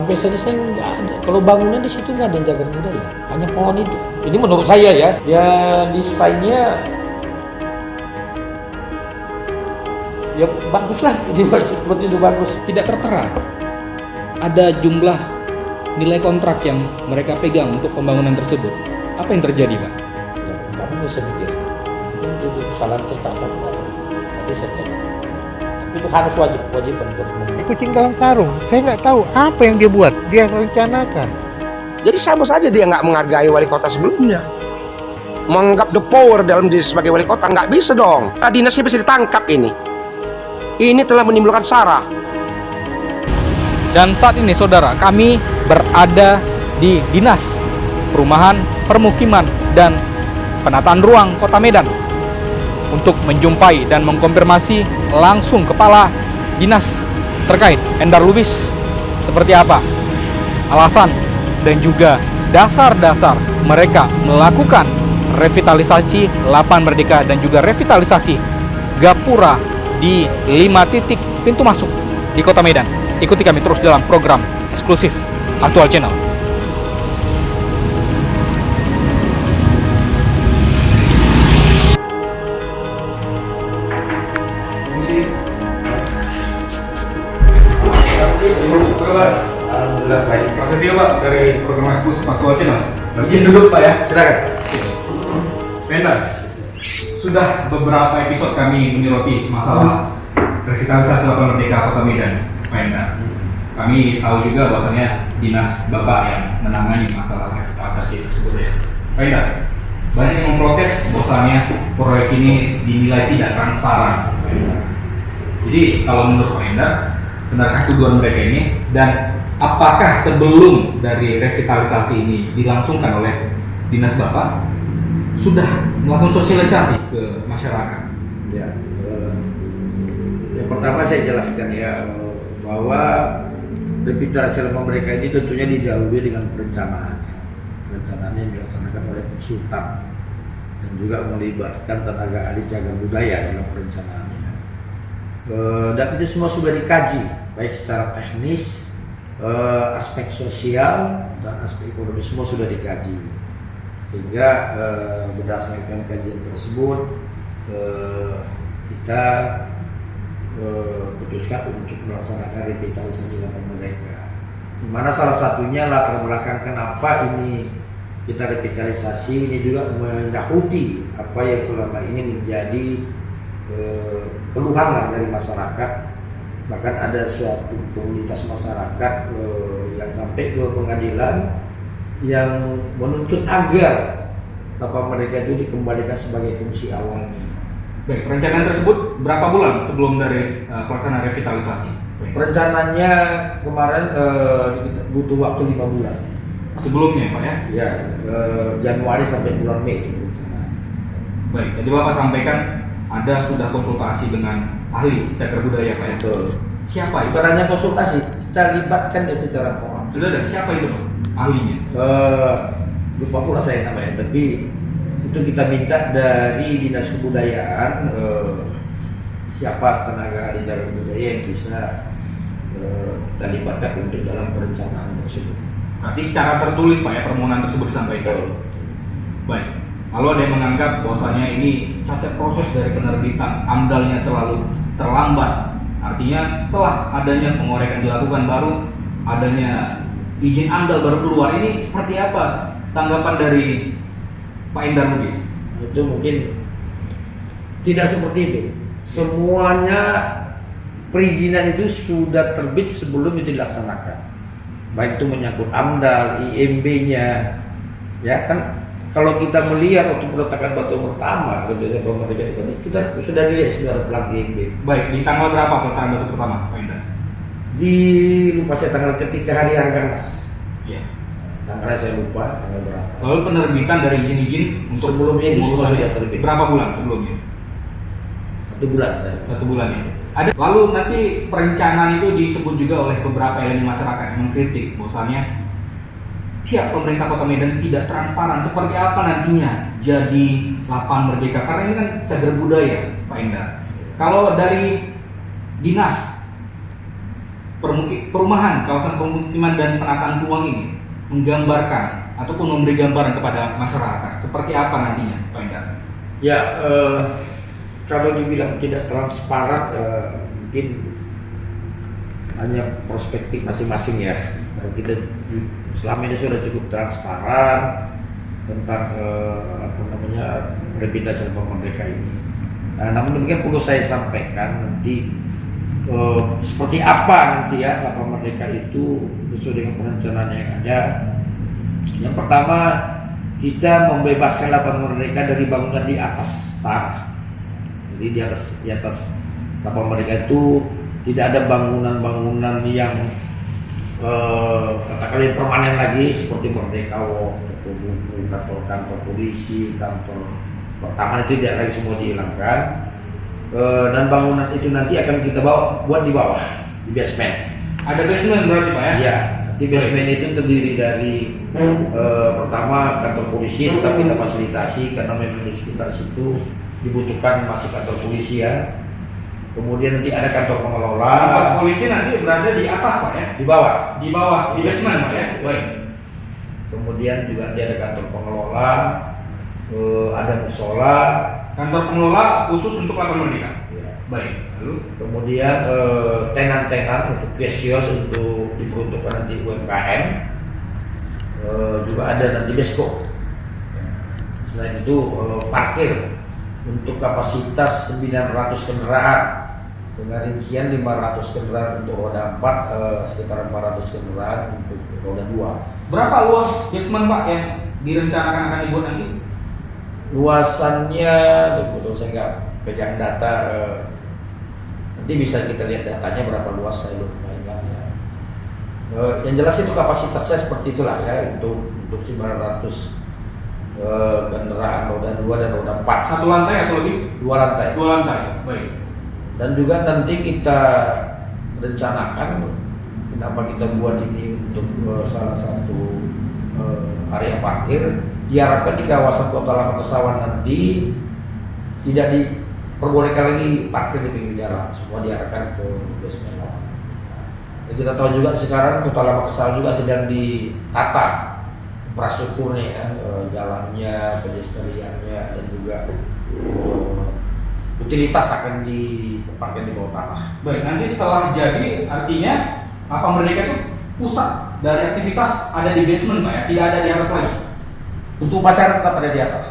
kompleks saja saya nggak ada. Kalau bangunan di situ nggak ada yang jaga budaya, hanya pohon itu. Ini menurut saya ya, desainnya ya bagus lah, ini seperti itu bagus. Tidak tertera ada jumlah nilai kontrak yang mereka pegang untuk pembangunan tersebut. Apa yang terjadi, Pak? Ya, kami bisa mikir, mungkin itu kesalahan cetak atau apa. Nanti saya cek. Tapi itu harus wajib untuk Kucing dalam karung, saya nggak tahu apa yang dia buat, dia rencanakan. Jadi sama saja dia nggak menghargai wali kota sebelumnya, menganggap the power dalam diri sebagai wali kota. Nggak bisa dong. Dinasnya bisa ditangkap ini. Ini telah menimbulkan sara. Dan saat ini saudara, kami berada di Dinas Perumahan, Permukiman, dan Penataan Ruang Kota Medan untuk menjumpai dan mengkonfirmasi langsung Kepala Dinas terkait, Endar Lubis, seperti apa alasan dan juga dasar-dasar mereka melakukan revitalisasi Lapangan Merdeka dan juga revitalisasi gapura di 5 titik pintu masuk di Kota Medan. Ikuti kami terus dalam program eksklusif Aktual Channel. Alhamdulillah baik. Pak Setio, Pak, dari program eksklusif Aktual Channel. Izin duduk, Pak ya. Silakan. Benar. Sudah beberapa episode kami menyoroti masalah revitalisasi Lapangan Merdeka Kota Medan, Pak Endar. Kami tahu juga bahwasanya dinas Bapak yang menangani masalah revitalisasi tersebut ya. Pak Endar, banyak yang memprotes bahwasanya proyek ini dinilai tidak transparan, Pak Endar. Jadi kalau menurut Pak Endar, benarkah tuduhan mereka ini, dan apakah sebelum dari revitalisasi ini dilangsungkan oleh dinas Bapak sudah melakukan sosialisasi ke masyarakat? Ya, yang pertama saya jelaskan ya bahwa revitalisasi Lapangan Merdeka ini tentunya didahului dengan perencanaan yang dilaksanakan oleh konsultan dan juga melibatkan tenaga ahli cagar budaya dalam perencanaannya. Dan itu semua sudah dikaji baik secara teknis, aspek sosial dan aspek ekonomi semua sudah dikaji. Sehingga berdasarkan kajian tersebut kita putuskan untuk melaksanakan revitalisasi Lapangan Merdeka. Di mana salah satunya latar belakang kenapa ini kita revitalisasi ini juga mendahuti apa yang selama ini menjadi keluhan lah dari masyarakat. Bahkan ada suatu komunitas masyarakat yang sampai ke pengadilan yang menuntut agar Lapangan Merdeka itu dikembalikan sebagai fungsi awalnya. Baik, perencanaan tersebut berapa bulan sebelum dari pelaksanaan revitalisasi? Rencananya kemarin butuh waktu 5 bulan. Sebelumnya, Pak ya? Ya, Januari sampai bulan Mei itu rencananya. Baik, jadi Bapak sampaikan ada sudah konsultasi dengan ahli cagar budaya, Pak ya? Betul. Siapa itu? Bukan hanya konsultasi, kita libatkan dia secara formal. Sudah ada, siapa itu Pak? Ahlinya? Lupa pula saya namanya, tapi itu kita minta dari Dinas Kebudayaan siapa tenaga ahli cagar budaya yang bisa kita libatkan untuk dalam perencanaan tersebut. Berarti secara tertulis Pak ya permohonan tersebut disampaikan. Baik. Lalu ada yang menganggap bahwasanya ini cacat proses dari penerbitan AMDAL-nya terlalu terlambat. Artinya setelah adanya pengorekan dilakukan baru adanya izin AMDAL baru keluar. Ini seperti apa tanggapan dari Pak Endar Lubis? Itu mungkin tidak seperti itu. Semuanya perizinan itu sudah terbit sebelum itu dilaksanakan. Baik itu menyangkut AMDAL, IMB-nya, ya kan. Kalau kita melihat waktu peletakan batu pertama Lapangan Merdeka itu kita sudah dilihat secara pelan IMB. Baik, di tanggal berapa peletakan batu pertama, Pak Endar? Di lupa saya tanggal ketika hari Harganas. Iya. Tanggalnya saya lupa tanggal berapa. Lalu penerbitan dari izin-izin untuk Sebelumnya itu semua sudah terbit. Berapa bulan sebelumnya? 1 bulan saya. 1 bulan ya. Ada. Lalu nanti perencanaan itu disebut juga oleh beberapa elemen masyarakat yang mengkritik bahwasanya pihak pemerintah Kota Medan tidak transparan seperti apa nantinya jadi Lapangan Merdeka, karena ini kan cagar budaya, Pak Endar. Kalau dari dinas perumahan, kawasan pemukiman dan penataan ruang ini menggambarkan ataupun memberi gambaran kepada masyarakat seperti apa nantinya, Pak Endar? Ya, kalau dibilang tidak transparan, mungkin hanya perspektif masing-masing ya. Kita selama ini sudah cukup transparan tentang revitalisasi Lapang Merdeka ini. Namun demikian perlu saya sampaikan nanti seperti apa nanti ya Lapang Merdeka itu sesuai dengan perencanaan yang ada. Yang pertama, kita membebaskan Lapang Merdeka dari bangunan di atas tanah. Jadi di atas Lapang Merdeka itu tidak ada bangunan-bangunan yang katakanlah permanen lagi seperti Merdeka Walk, kantor polisi, kantor pertama itu tidak lagi semua dihilangkan. Dan bangunan itu nanti akan kita buat di bawah, di basement. Ada basement berarti Pak ya? Iya, di basement itu terdiri dari pertama kantor polisi, tetap kita fasilitasi karena memang di sekitar situ dibutuhkan masih kantor polisi ya. Kemudian nanti ada kantor pengelola. Kantor polisi nanti berada di atas Pak ya? Di bawah. Di bawah, di basement Pak ya? Baik. Kemudian juga nanti ada kantor pengelola, ada musola. Kantor pengelola khusus untuk Lapang Merdeka. Ya. Baik. Lalu Kemudian tenan-tenan untuk kios-kios untuk diperuntukkan nanti UMKM. Juga ada nanti desko. Selain itu parkir untuk kapasitas 900 kendaraan dengan rincian 500 kendaraan untuk roda 4, sekitar 400 kendaraan untuk roda 2. berapa luas basement Pak yang direncanakan akan dibuat nanti? Luasannya, betul saya nggak pegang data, nanti bisa kita lihat datanya berapa luas saya lupa ya. Yang jelas itu kapasitasnya seperti itulah ya untuk 900 kendaraan roda 2 dan roda 4. Satu lantai atau lebih? 2 lantai. 2 lantai, baik. Dan juga nanti kita rencanakan kenapa kita buat ini untuk salah satu area parkir. Diharapkan di kawasan Kota Lama Kesawan nanti tidak diperbolehkan lagi parkir di pinggir jalan, semua diarahkan ke basement lapangan. Dan kita tahu juga sekarang Kota Lama Kesawan juga sedang ditata infrastrukturnya ya, jalannya, pedestriannya dan juga utilitas akan ditempatkan di bawah tanah. Baik, nanti setelah jadi artinya Lapang Merdeka itu pusat dari aktivitas ada di basement Pak ya, tidak ada di atas lagi. Untuk upacara tetap ada di atas.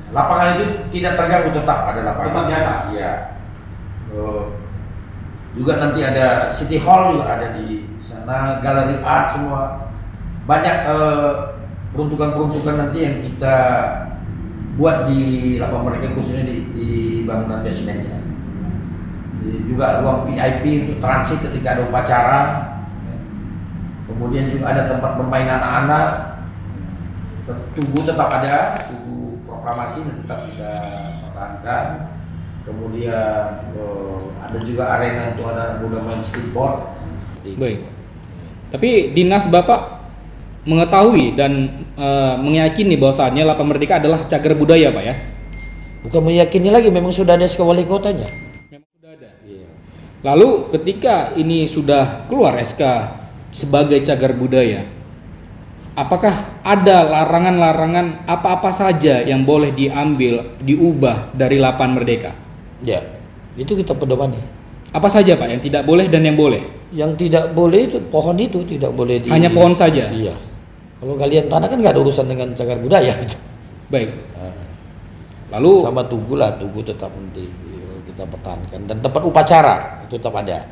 Lapangan itu tidak terganggu, tetap ada lapangan. Tetap di atas. Iya. Juga nanti ada City Hall juga ada di sana, galeri art semua. Banyak peruntukan-peruntukan nanti yang kita buat di Lapang Merdeka khususnya di bangunan basementnya. Juga ruang VIP untuk transit ketika ada upacara. Kemudian juga ada tempat bermain anak-anak. Tugu tetap ada, tugu proklamasi tetap kita pertahankan. Kemudian ada juga arena untuk anak muda main skateboard. Baik. Tapi dinas Bapak mengetahui dan meyakini bahwasannya Lapang Merdeka adalah cagar budaya Pak ya? Bukan meyakini lagi, memang sudah ada SK wali kotanya. Memang sudah ada. Iya. Lalu ketika ini sudah keluar SK sebagai cagar budaya, apakah ada larangan-larangan apa-apa saja yang boleh diambil, diubah dari Lapang Merdeka? Ya, itu kita pedomani. Apa saja Pak yang tidak boleh dan yang boleh? Yang tidak boleh itu pohon itu tidak boleh Hanya pohon saja? Iya. Kalau galian tanah kan nggak ada urusan dengan cagar budaya gitu. Baik. Nah, Lalu sama tugu lah, tugu tetap nanti kita pertahankan dan tempat upacara itu tetap ada.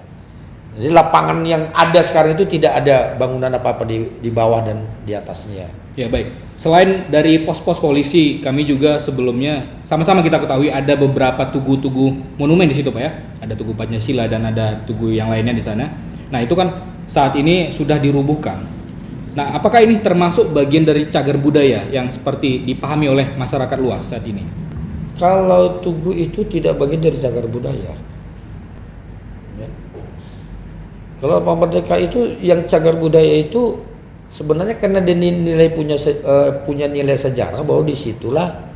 Jadi lapangan yang ada sekarang itu tidak ada bangunan apa-apa di bawah dan di atasnya. ya baik. Selain dari pos-pos polisi, kami juga sebelumnya sama-sama kita ketahui ada beberapa tugu-tugu monumen di situ Pak ya. Ada Tugu Pancasila dan ada tugu yang lainnya di sana. Nah itu kan saat ini sudah dirubuhkan. Nah apakah ini termasuk bagian dari cagar budaya yang seperti dipahami oleh masyarakat luas saat ini? Kalau tugu itu tidak bagian dari cagar budaya. Ya. Kalau Lapang Merdeka itu yang cagar budaya itu sebenarnya karena dia nilai punya nilai sejarah bahwa disitulah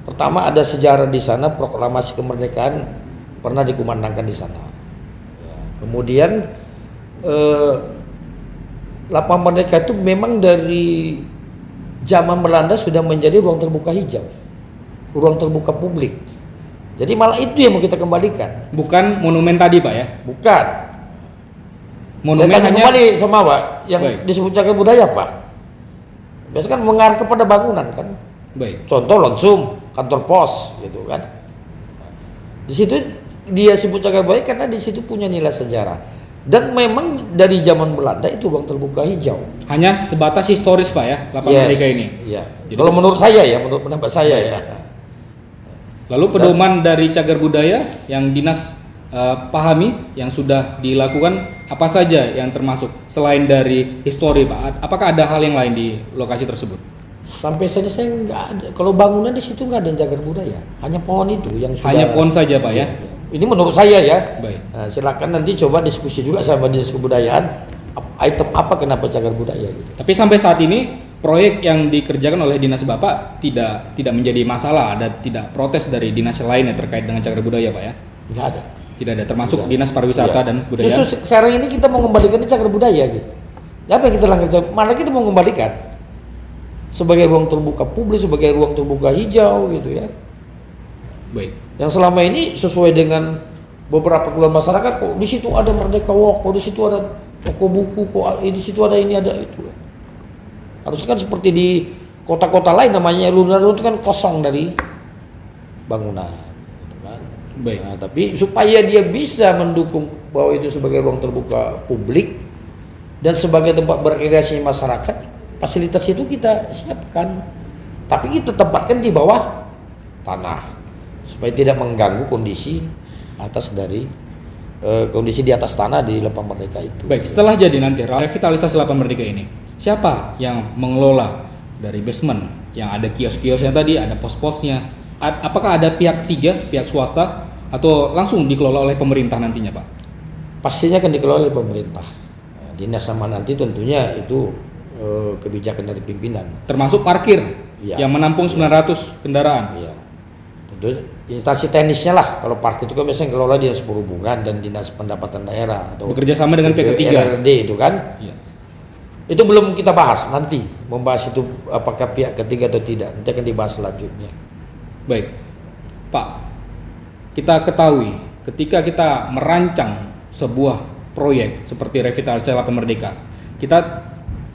pertama ada sejarah di sana, proklamasi kemerdekaan pernah dikumandangkan di sana. Ya. Kemudian Lapangan Merdeka itu memang dari zaman Belanda sudah menjadi ruang terbuka hijau, ruang terbuka publik. Jadi malah itu yang mau kita kembalikan. Bukan monumen tadi Pak ya? Bukan. Monumen Saya tanya hanya kembali sama Pak, yang Baik. disebut cagar budaya Pak. Biasanya kan mengarah kepada bangunan kan. baik. Contoh langsung kantor pos gitu kan. Di situ dia sebut cagar budaya karena di situ punya nilai sejarah. Dan memang dari zaman Belanda itu ruang terbuka hijau. Hanya sebatas historis Pak ya, Lapangan Merdeka ini. Iya. Jadi- Kalau menurut saya ya, menurut pendapat saya ya. Lalu pedoman dari cagar budaya yang dinas pahami yang sudah dilakukan apa saja yang termasuk selain dari histori Pak? Apakah ada hal yang lain di lokasi tersebut? Sampai saja saya nggak ada. Kalau bangunan di situ nggak ada yang cagar budaya, hanya pohon itu yang sudah. Hanya pohon saja Pak ya? Iya. Ini menurut saya ya. Baik. Nah, silakan nanti coba diskusi juga sama dinas kebudayaan. Item apa kenapa cagar budaya gitu. Tapi sampai saat ini proyek yang dikerjakan oleh dinas Bapak tidak menjadi masalah, ada tidak protes dari dinas lainnya terkait dengan cagar budaya Pak ya? Nggak ada. Tidak ada, termasuk Tidak. dinas pariwisata Iya. dan budaya. Justru sekarang ini kita mau kembalikan di cagar budaya gitu. Apa yang kita langgar? Malah kita mau kembalikan sebagai ruang terbuka publik, sebagai ruang terbuka hijau gitu ya. Baik. Yang selama ini sesuai dengan beberapa keluhan masyarakat, kok di situ ada Merdeka Walk, kok di situ ada toko buku, kok di situ ada ini ada itu. Harusnya kan seperti di kota-kota lain namanya alun-alun itu kan kosong dari bangunan. Gitu kan. Baik. Nah, tapi supaya dia bisa mendukung bahwa itu sebagai ruang terbuka publik dan sebagai tempat berrekreasi masyarakat, fasilitas itu kita siapkan. Tapi kita tempatkan di bawah tanah supaya tidak mengganggu kondisi atas dari kondisi di atas tanah di Lapangan Merdeka itu. Baik, setelah jadi nanti revitalisasi Lapangan Merdeka ini, siapa yang mengelola dari basement yang ada kios-kiosnya tadi, ada pos-posnya? Apakah ada pihak ketiga, pihak swasta, atau langsung dikelola oleh pemerintah nantinya, Pak? Pastinya akan dikelola oleh pemerintah. Nah, dinas sama nanti tentunya itu kebijakan dari pimpinan. Termasuk parkir Iya. yang menampung 900 kendaraan. Iya. Tentu instansi teknisnya lah. Kalau parkir itu kan biasanya kelola dinas perhubungan dan dinas pendapatan daerah atau Bekerja sama dengan pihak ketiga. RRD itu kan. Iya. Itu belum kita bahas nanti, membahas itu apakah pihak ketiga atau tidak. Nanti akan dibahas selanjutnya. Baik, Pak. Kita ketahui ketika kita merancang sebuah proyek seperti revitalisasi Lapangan Merdeka, kita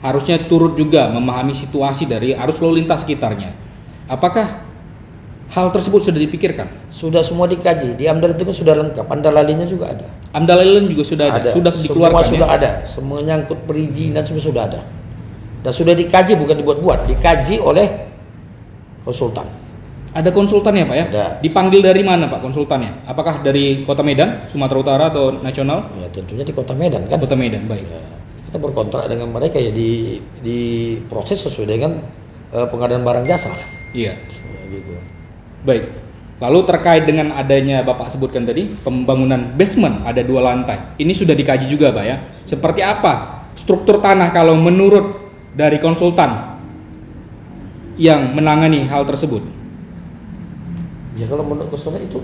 harusnya turut juga memahami situasi dari arus lalu lintas sekitarnya. Apakah hal tersebut sudah dipikirkan? Sudah semua dikaji. Di AMDAL itu kan sudah lengkap. Andalalinya juga ada. AMDAL juga sudah ada, sudah Semua dikeluarkan sudah ya? ada. Semua nyangkut perizinan semua sudah ada. Dan sudah dikaji, bukan dibuat-buat, dikaji oleh konsultan. Ada konsultannya Pak ya? Ada. Dipanggil dari mana Pak konsultannya? Apakah dari Kota Medan, Sumatera Utara atau nasional? Ya tentunya di Kota Medan kan. Kota Medan, baik. Ya, kita berkontrak dengan mereka ya di proses sesuai dengan pengadaan barang jasa. Iya. Ya, gitu. Baik. Lalu terkait dengan adanya Bapak sebutkan tadi pembangunan basement ada 2 lantai. Ini sudah dikaji juga Pak ya. Seperti apa struktur tanah kalau menurut dari konsultan yang menangani hal tersebut? Ya kalau menurut konsultan itu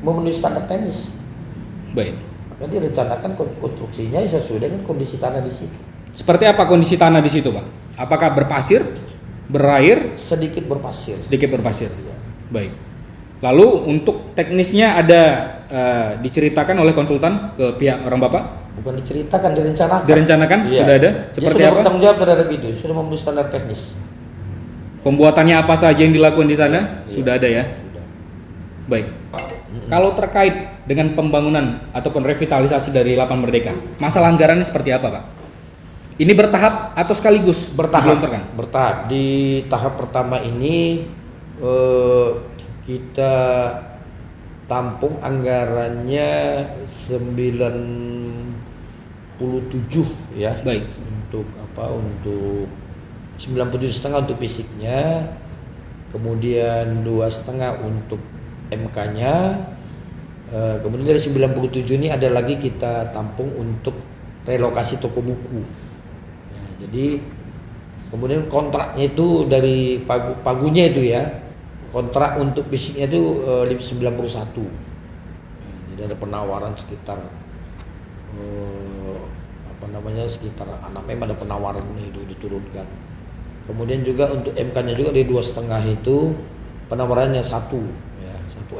memenuhi standar teknis. Baik. Maka direncanakan konstruksinya sesuai dengan kondisi tanah di situ. Seperti apa kondisi tanah di situ Pak? Apakah berpasir, berair, Sedikit berpasir. sedikit berpasir? Baik. Lalu untuk teknisnya ada diceritakan oleh konsultan ke pihak orang Bapak? Bukan diceritakan, direncanakan. Direncanakan? Iya. Sudah ada? Dia Seperti sudah apa? bertanggung jawab terhadap itu, sudah memenuhi standar teknis. Pembuatannya apa saja yang dilakukan di sana? Iya. Sudah ada ya? Sudah. Baik. Kalau terkait dengan pembangunan ataupun revitalisasi dari Lapangan Merdeka, masalah anggarannya seperti apa, Pak? Ini bertahap atau sekaligus? Bertahap. Digelontorkan? Bertahap. Di tahap pertama ini kita tampung anggarannya 97 ya. Baik. Untuk apa? Untuk 97,5 untuk fisiknya, kemudian 2,5 untuk MK-nya, kemudian dari 97 ini ada lagi kita tampung untuk relokasi toko buku. Ya, jadi kemudian kontraknya itu dari pagunya itu ya, kontrak untuk fisiknya itu 91. Ya, jadi ada penawaran sekitar apa namanya sekitar 6M ada penawaran itu diturunkan. Kemudian juga untuk MK-nya juga dari 2,5 itu penawarannya 1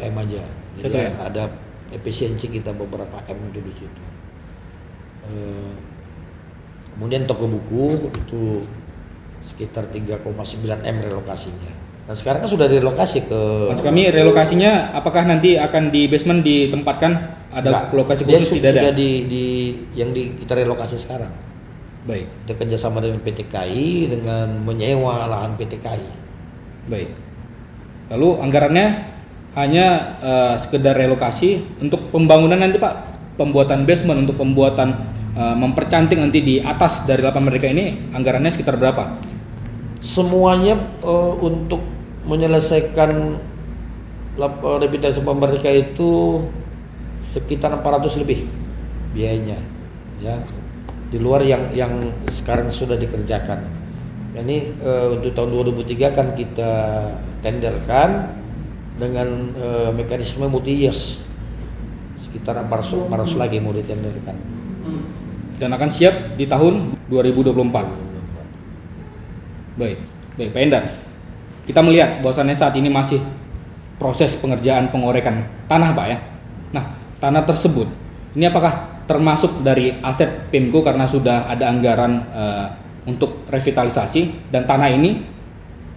M aja. Jadi ada efisiensi kita beberapa M itu di situ. Kemudian toko buku itu sekitar 3,9 M relokasinya. Nah sekarang kan sudah direlokasi ke. Maksud kami relokasinya apakah nanti akan di basement ditempatkan ada lokasi khusus? Tidak ada. Sudah kita relokasi sekarang. Baik. Kita kerjasama dengan PT KAI dengan menyewa lahan PT KAI. Baik. Lalu anggarannya hanya sekedar relokasi untuk pembangunan nanti Pak, pembuatan basement untuk pembuatan mempercantik nanti di atas dari lapangan mereka ini anggarannya sekitar berapa? Semuanya untuk menyelesaikan revitalisasi mereka itu sekitar 400 lebih biayanya, ya di luar yang sekarang sudah dikerjakan. Ini untuk tahun 2003 kan kita tenderkan dengan mekanisme multi years sekitar 400 lagi mau ditenderkan dan akan siap di tahun 2024. Baik, Pak Endar. Kita melihat bahwasannya saat ini masih proses pengerjaan pengorekan tanah, Pak ya. Nah, tanah tersebut ini apakah termasuk dari aset Pemko karena sudah ada anggaran untuk revitalisasi dan tanah ini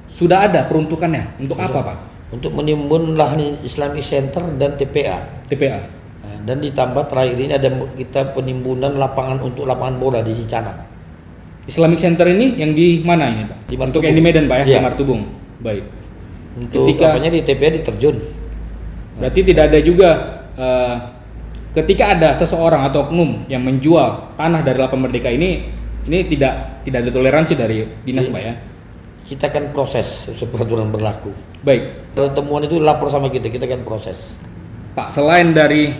sudah ada peruntukannya untuk apa, Pak? Untuk menimbun lahan Islamic Center dan TPA. Nah, dan ditambah terakhir ini ada kita penimbunan lapangan untuk lapangan bola di Cicanak. Islamic Center ini yang di mana ini Pak? Di untuk yang di Medan Pak ya, ya. di Martubung. Baik. Untuk apanya di TPA diterjun. Berarti tidak ada juga ketika ada seseorang atau oknum yang menjual tanah dari lapangan Merdeka ini tidak ada toleransi dari dinas Pak ya. Kita kan proses peraturan berlaku. Baik. Kalau temuan itu lapor sama kita kan proses. Pak, selain dari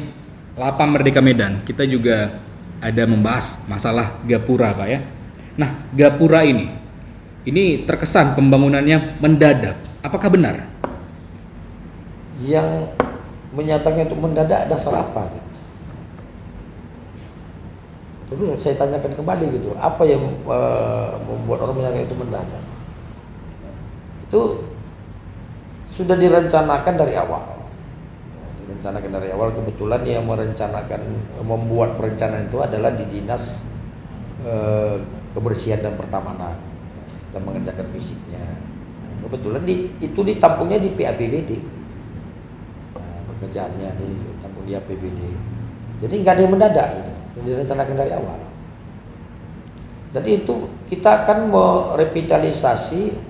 lapangan Merdeka Medan, kita juga ada membahas masalah Gapura Pak ya. Nah, Gapura ini terkesan pembangunannya mendadak. Apakah benar? Yang menyatakan itu mendadak dasar apa? Gitu. Terus saya tanyakan kembali gitu, apa yang membuat orang menyatakan itu mendadak? Itu sudah direncanakan dari awal. Kebetulan yang membuat perencanaan itu adalah di dinas kebersihan dan pertamanan. Kita mengerjakan fisiknya. Kebetulan itu ditampungnya di PAPBD. Pekerjaannya ditampung di APBD. Jadi nggak ada yang mendadak gitu. Sudah direncanakan dari awal. Dan itu kita akan merevitalisasi,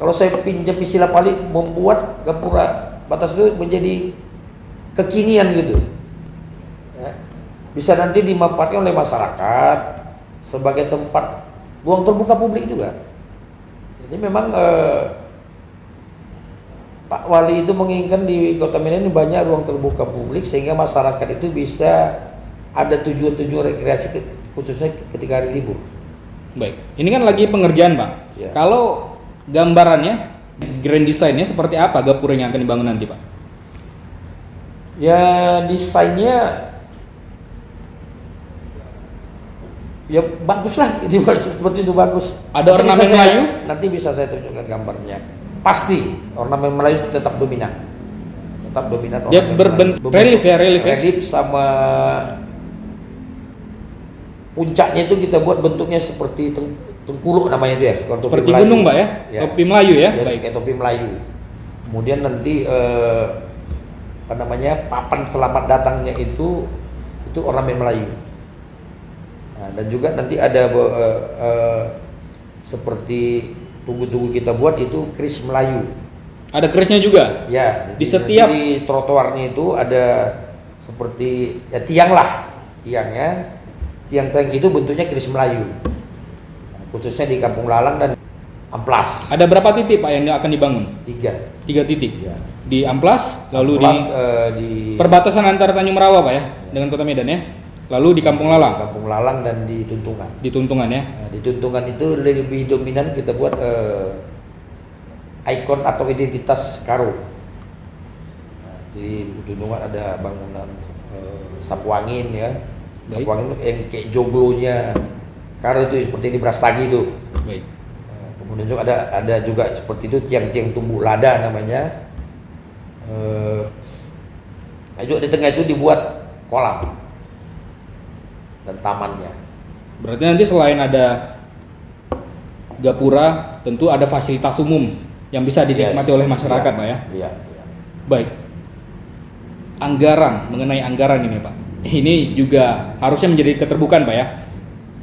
kalau saya pinjam istilah paling membuat Gapura batas itu menjadi kekinian gitu. Ya. Bisa nanti dimanfaatkan oleh masyarakat sebagai tempat ruang terbuka publik juga. Jadi memang Pak Wali itu menginginkan di Kota Medan banyak ruang terbuka publik sehingga masyarakat itu bisa ada tujuan-tujuan rekreasi khususnya ketika hari libur. Baik, ini kan lagi pengerjaan Pak. Ya. Kalau gambarannya, grand design-nya seperti apa Gapura yang akan dibangun nanti Pak? Ya desainnya ya bagus lah, seperti itu bagus. Ada ornamen Melayu? Nanti bisa saya tunjukkan gambarnya. Pasti ornamen Melayu tetap dominan. Dia berbentuk relief ya. Relief sama puncaknya itu kita buat bentuknya seperti tengkuluk namanya itu ya. Seperti gunung Mbak ya? Topi Melayu ya? Baik. Kayak topi Melayu. Kemudian nanti papan selamat datangnya itu ornamen Melayu. Nah, dan juga nanti ada seperti tugu-tugu kita buat itu keris Melayu. Ada kerisnya juga? Ya. Di setiap di trotoarnya itu ada seperti ya tiangnya. Tiang-tiang itu bentuknya keris Melayu. Nah, khususnya di Kampung Lalang dan Amplas. Ada berapa titik Pak yang akan dibangun? 3 titik. Ya. Di Amplas, lalu di perbatasan antara Tanjung Merawa Pak ya, dengan Kota Medan ya. Lalu di Kampung Lalang. Kampung Lalang dan di Tuntungan. Di Tuntungan ya. Nah, di Tuntungan itu lebih dominan kita buat ikon atau identitas Karo. Nah, di Tuntungan ada bangunan sapu angin ya. Baik. Sapu angin yang kayak joglonya. Karena itu seperti di Brastagi itu. Baik. Kemudian juga ada juga seperti itu tiang-tiang tumbuh lada namanya. Nah juga di tengah itu dibuat kolam dan tamannya. Berarti nanti selain ada gapura, tentu ada fasilitas umum yang bisa dinikmati oleh masyarakat, Pak ya. Iya. Baik. Mengenai anggaran ini, Pak. Ini juga harusnya menjadi keterbukaan, Pak ya.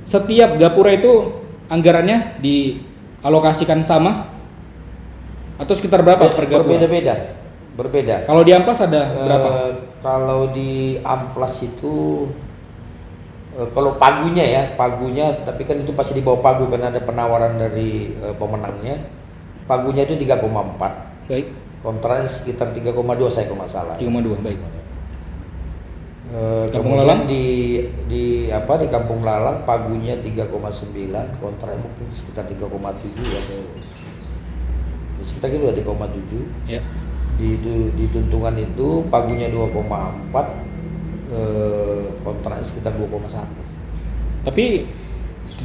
Setiap gapura itu anggarannya dialokasikan sama atau sekitar berapa per gapura? Berbeda. Kalau di Amplas ada berapa? Kalau di Amplas itu kalau pagunya, tapi kan itu pasti di bawah pagu karena ada penawaran dari pemenangnya. Pagunya itu 3,4. Baik. Kontraknya sekitar 3,2 saya kalau nggak salah. 3,2, baik. Kampung Kemudian Lalang? di Kampung Lalang pagunya 3,9, kontraknya mungkin sekitar 3,7 atau sekitar gitu 3,7. Ya. Di Tuntungan itu pagunya 2,4, kontraknya sekitar 2,1. Tapi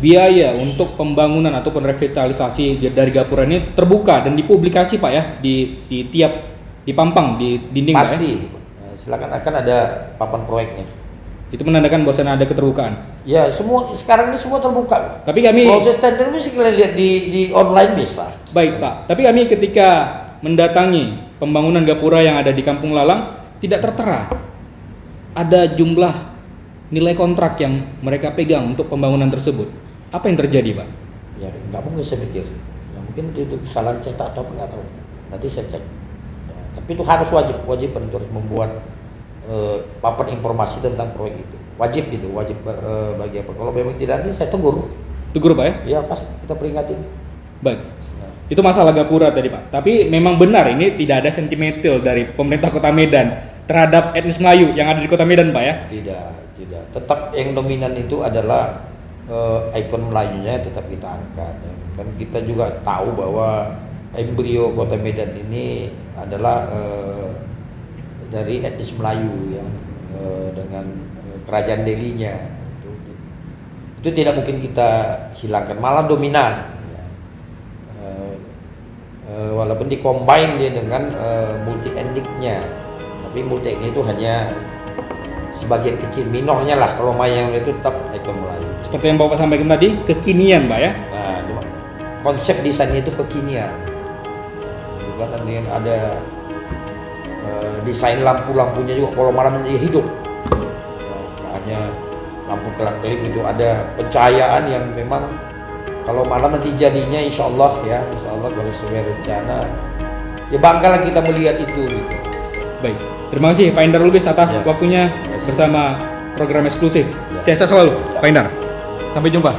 biaya untuk pembangunan ataupun revitalisasi dari gapura ini terbuka dan dipublikasi, Pak ya, di tiap dipampang di dinding, Pasti. Pak ya. Silakan, akan ada papan proyeknya. Itu menandakan bahwa ada keterbukaan. Ya semua sekarang ini semua terbuka. Tapi kami Proses tender bisa kalian lihat di online bisa. baik, Pak. Tapi kami ketika mendatangi pembangunan gapura yang ada di Kampung Lalang tidak tertera ada jumlah nilai kontrak yang mereka pegang untuk pembangunan tersebut. Apa yang terjadi, Pak? Ya nggak mungkin saya pikir. Ya mungkin itu kesalahan cetak atau apa nggak tahu. Nanti saya cek. Ya, tapi itu harus wajib harus membuat papan informasi tentang proyek itu. Wajib bagi apa. Kalau memang tidak nanti saya tegur. Tegur, Pak ya? Ya pas kita peringatin. Baik. Itu masalah gapura tadi, Pak. Tapi memang benar ini tidak ada sentimental dari pemerintah Kota Medan terhadap etnis Melayu yang ada di Kota Medan, Pak ya? Tidak. Tetap yang dominan itu adalah ikon Melayunya tetap kita angkat. Kan kita juga tahu bahwa embrio Kota Medan ini adalah dari etnis Melayu ya, dengan kerajaan Delhinya. Itu tidak mungkin kita hilangkan, malah dominan. Ya. Walaupun dikombin dia dengan multi etniknya, tapi multi etnik itu hanya sebagian kecil, minornya lah. Kalau Mayang itu tetap ikon Melayu. Seperti yang Bapak sampaikan tadi, kekinian, Pak ya? Nah, cuma konsep desainnya itu kekinian. Juga nanti ada desain lampu-lampunya juga kalau malam menjadi hidup. Nah, hanya lampu kelap-kelip itu ada pencahayaan yang memang kalau malam nanti jadinya insya Allah kalau sesuai rencana ya banggalah kita melihat itu gitu. Baik, terima kasih Pak Indar Lubis atas waktunya bersama program eksklusif. Sehat selalu, Pak Indar. Sampai jumpa.